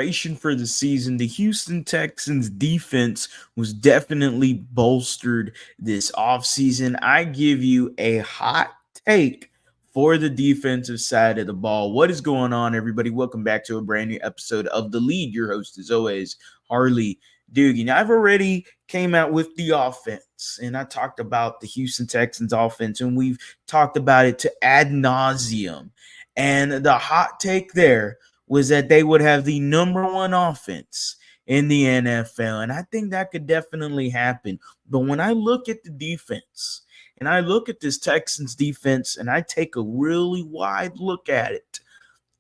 preparation for the season, the Houston Texans defense was definitely bolstered this offseason. I give you a hot take for the defensive side of the ball. What is going on, everybody? Welcome back to a brand new episode of The Lead. Your host, as always, Harley Dugan. I've already came out with the offense, and I talked about the Houston Texans offense, and we've talked about it to ad nauseum. And the hot take there was that they would have the number one offense in the NFL. And I think that could definitely happen. But when I look at the defense and I look at this Texans defense and I take a really wide look at it,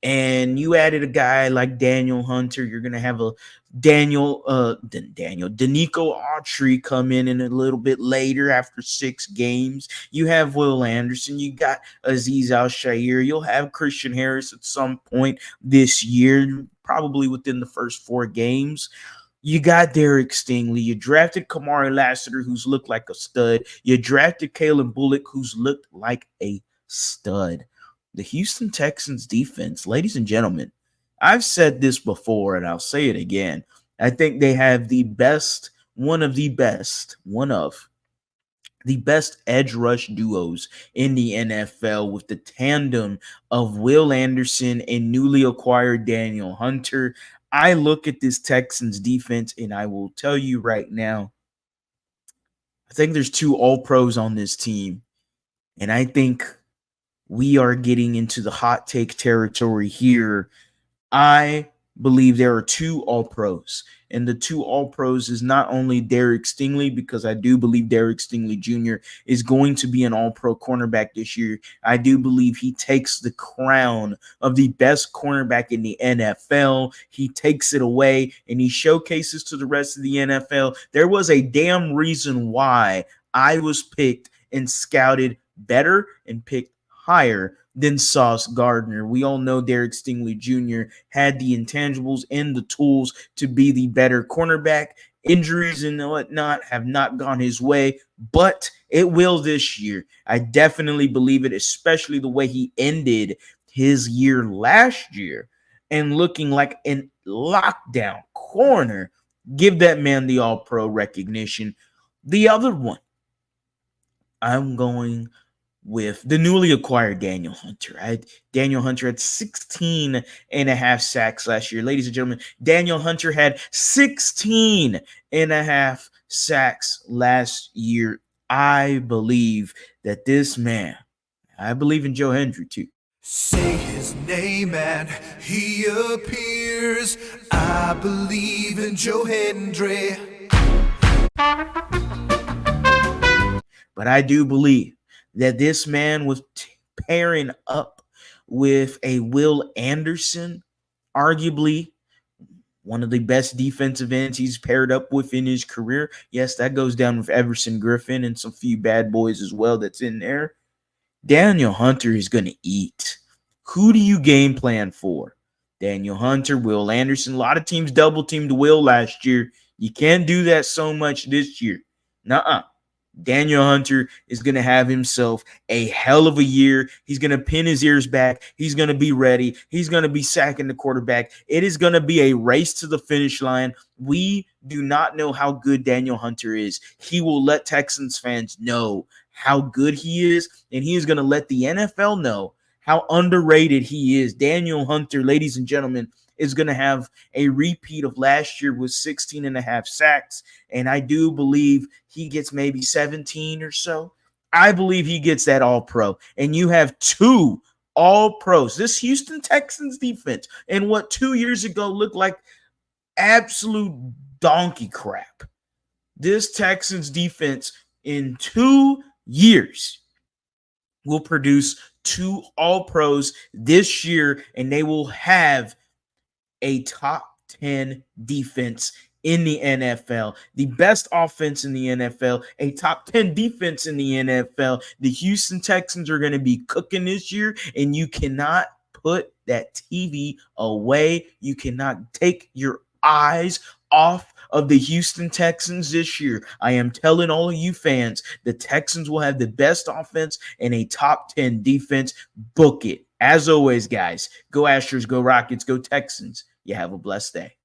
and you added a guy like Daniel Hunter, you're going to have a Danico Autry come in a little bit later after 6 games. You have Will Anderson. You got Azeez Al-Shaair. You'll have Christian Harris at some point this year, probably within the first 4 games. You got Derek Stingley. You drafted Kamari Lassiter, who's looked like a stud. You drafted Kalen Bullock, who's looked like a stud. The Houston Texans defense, ladies and gentlemen, I've said this before and I'll say it again. I think they have one of the best edge rush duos in the NFL with the tandem of Will Anderson and newly acquired Daniel Hunter. I look at this Texans defense and I will tell you right now, I think there's 2 All-Pros on this team, and I think we are getting into the hot take territory here. I believe there are 2 All-Pros, and the 2 All-Pros is not only Derek Stingley, because I do believe Derek Stingley Jr. is going to be an All-Pro cornerback this year. I do believe he takes the crown of the best cornerback in the NFL. He takes it away, and he showcases to the rest of the NFL. There was a damn reason why I was picked and scouted better and picked higher than Sauce Gardner. We all know Derek Stingley Jr. had the intangibles and the tools to be the better cornerback. Injuries and whatnot have not gone his way, but it will this year. I definitely believe it, especially the way he ended his year last year and looking like an lockdown corner. Give that man the All-Pro recognition. The other one, I'm going with the newly acquired Daniel Hunter. Daniel Hunter had 16 and a half sacks last year. Ladies and gentlemen, Daniel Hunter had 16 and a half sacks last year. I believe that this man, I believe in Joe Hendry too. Say his name and he appears. I believe in Joe Hendry. But I do believe that this man was pairing up with a Will Anderson, arguably one of the best defensive ends he's paired up with in his career. Yes, that goes down with Everson Griffin and some few bad boys as well that's in there. Daniel Hunter is going to eat. Who do you game plan for? Daniel Hunter, Will Anderson. A lot of teams double-teamed Will last year. You can't do that so much this year. Nuh-uh. Daniel Hunter is going to have himself a hell of a year. He's going to pin his ears back. He's going to be ready. He's going to be sacking the quarterback. It is going to be a race to the finish line. We do not know how good Daniel Hunter is. He will let Texans fans know how good he is, and he is going to let the NFL know how underrated he is. Daniel Hunter, ladies and gentlemen, is going to have a repeat of last year with 16 and a half sacks. And I do believe he gets maybe 17 or so. I believe he gets that All-Pro. And you have 2 All-Pros. This Houston Texans defense, and what 2 years ago looked like absolute donkey crap. This Texans defense in 2 years will produce 2 All-Pros this year, and they will have a top 10 defense in the NFL, the best offense in the NFL, a top 10 defense in the NFL. The Houston Texans are going to be cooking this year, and you cannot put that TV away. You cannot take your eyes off of the Houston Texans this year. I am telling all of you fans, the Texans will have the best offense and a top 10 defense. Book it. As always, guys, go Astros, go Rockets, go Texans. You have a blessed day.